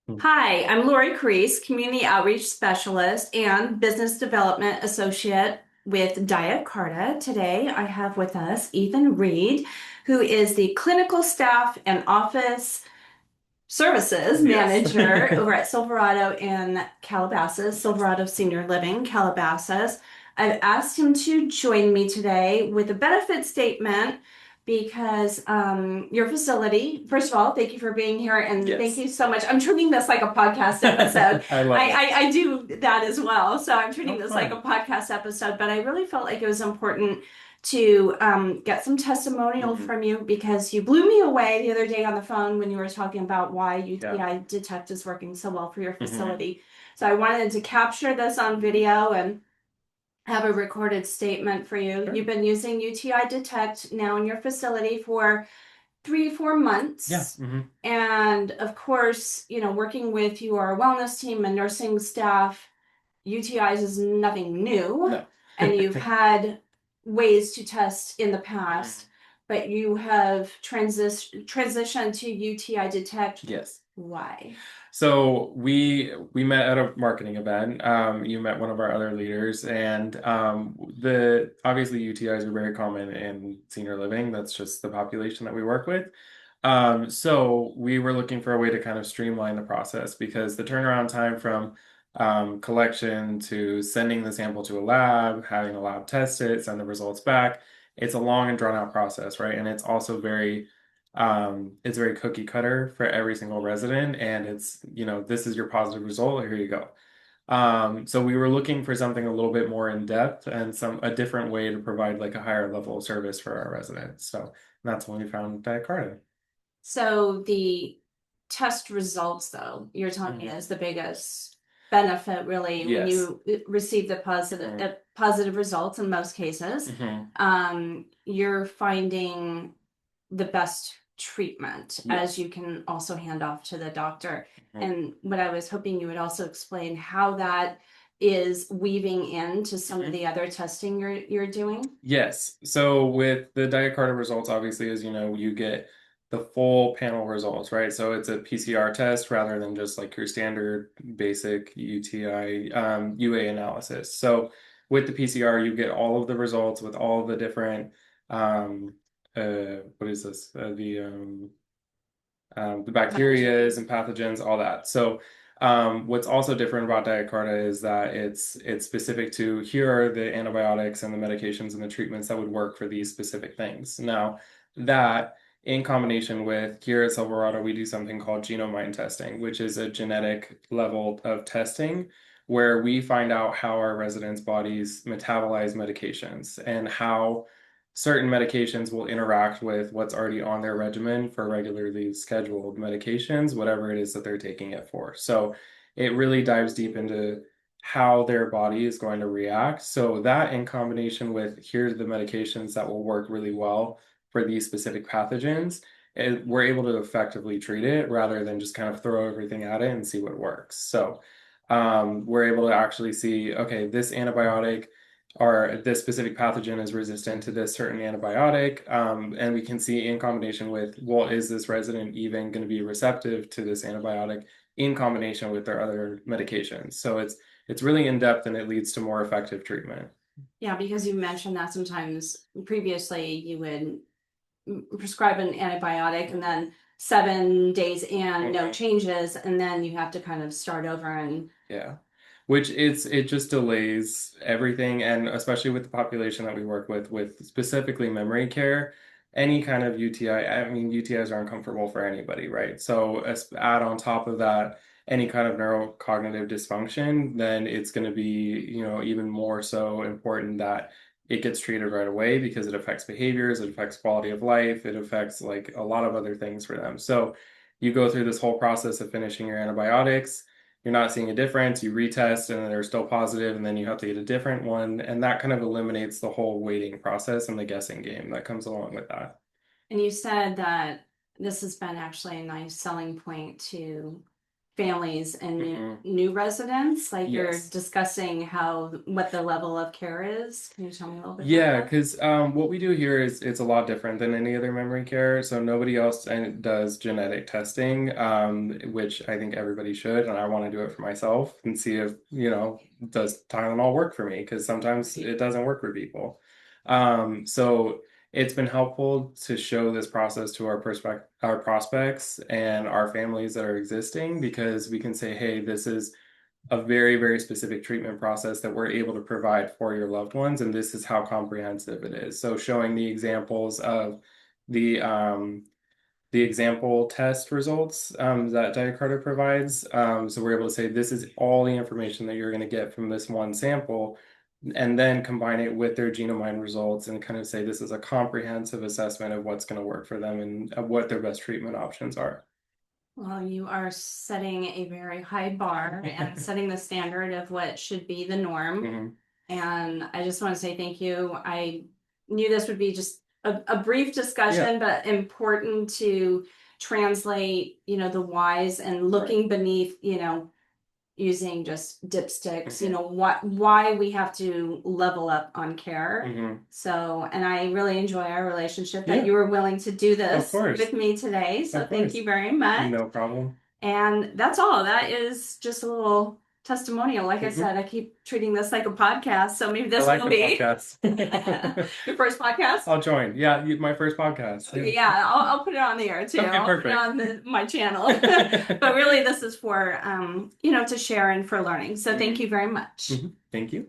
Hi, I'm Lori Carrese, Community Outreach Specialist and Business Development Associate with DiaCarta. Today, I have with us Ethan Reid, who is the Clinical Staff and Office Services Yes. Manager over at Silverado in Calabasas, Silverado Senior Living, Calabasas. I've asked him to join me today with a benefit statement because your facility, first of all, thank you for being here and thank Yes. you so much. I'm treating this like a podcast episode. I love I, it. I, I do that as well. So I'm treating Oh, this like a fun. podcast episode, but I really felt like it was important to get some testimonial Hmm. from you because you blew me away the other day on the phone when you were talking about why Yeah. UTI Detect is working so well for your Hmm. facility. So I wanted to capture this on video and have a recorded statement for you. Sure. You've been using UTI Detect now in your facility for 3 or 4 months. Yeah. Hmm. And of course, working with your wellness team and nursing staff, UTIs is nothing new, No. and you've had ways to test in the past, Mhm. but you have transitioned to UTI Detect. Yes. Why? So we met at a marketing event. You met one of our other leaders, and the obviously UTIs are very common in senior living. That's just the population that we work with. So we were looking for a way to kind of streamline the process because the turnaround time from collection to sending the sample to a lab, having a lab test it, send the results back, it's a long and drawn out process, right? And it's also it's very cookie cutter for every single resident, and this is your positive result, here you go. So we were looking for something a little bit more in depth and a different way to provide like a higher level of service for our residents. So that's when we found DiaCarta. So the test results, though, you're telling me Mhm. is the biggest benefit, really, when Yes. you receive the positive Mhm. positive results in most cases. Mhm. You're finding the best treatment as Yes. you can also hand off to the doctor. Mhm. And what I was hoping you would also explain how that is weaving into some of Mhm. the other testing you're doing. Yes. So with the DiaCarta results, obviously, as you know, you get the full panel results, right? So it's a PCR test rather than just like your standard basic UTI UA analysis. So with the PCR, you get all of the results with all the different what is this? The bacterias and pathogens, all that. So, what's also different about DiaCarta is that it's specific to here are the antibiotics and the medications and the treatments that would work for these specific things. Now, that in combination with here at Silverado, we do something called genome testing, which is a genetic level of testing where we find out how our residents' bodies metabolize medications and how certain medications will interact with what's already on their regimen for regularly scheduled medications, whatever it is that they're taking it for. So it really dives deep into how their body is going to react. So that in combination with here's the medications that will work really well for these specific pathogens, we're able to effectively treat it rather than just kind of throw everything at it and see what works. So we're able to actually see, okay, this antibiotic or this specific pathogen is resistant to this certain antibiotic. And we can see in combination with, well, is this resident even going to be receptive to this antibiotic in combination with their other medications? So it's really in depth and it leads to more effective treatment. Yeah, because you mentioned that sometimes previously you would prescribe an antibiotic and then 7 days in, no Mhm. changes, and then you have to kind of start over and Yeah. Which it just delays everything, and especially with the population that we work with specifically memory care, any kind of UTI, I mean, UTIs are uncomfortable for anybody, right? So add on top of that any kind of neurocognitive dysfunction, then it's going to be, even more so important that it gets treated right away because it affects behaviors, it affects quality of life, it affects like a lot of other things for them. So you go through this whole process of finishing your antibiotics, you're not seeing a difference, you retest and they're still positive, and then you have to get a different one. And that kind of eliminates the whole waiting process and the guessing game that comes along with that. you said that this has been actually a nice selling point to families and Hmm. new residents? Like you're Yes. discussing what the level of care is. Can you tell me a little bit about Yeah, that? because what we do here is it's a lot different than any other memory care. So nobody else does genetic testing, which I think everybody should, and I want to do it for myself and see if, does Tylenol work for me? Because sometimes it doesn't work for people. So it's been helpful to show this process to our prospects and our families that are existing because we can say, hey, this is a very, very specific treatment process that we're able to provide for your loved ones, and this is how comprehensive it is. So showing the examples of the um, the example test results that DiaCarta provides. So we're able to say this is all the information that you're going to get from this one sample, and then combine it with their Genomind results and kind of say this is a comprehensive assessment of what's going to work for them and what their best treatment options are. Well, you are setting a very high bar and setting the standard of what should be the norm. Mhm. And I just want to say thank you. I knew this would be just a brief Yeah, discussion, but important to translate, the whys and right. looking beneath, using just dipsticks, Mhm. why we have to level up on care. Mhm. So, and I really enjoy our relationship that Yeah, you were willing to do of this course. with me today. So Of thank course. you very much. No problem. And that's all. That is just a little testimonial. Like I Hmm. said, I keep treating this like a podcast, so maybe I this like will the be podcast. your first podcast. I'll join. Yeah, my first podcast. Okay, Yeah. yeah, I'll put it on the air too. Okay, I'll put it perfect. on my channel. But really, this is for to share and for learning. So thank Mhm. you very much. Mhm. Thank you.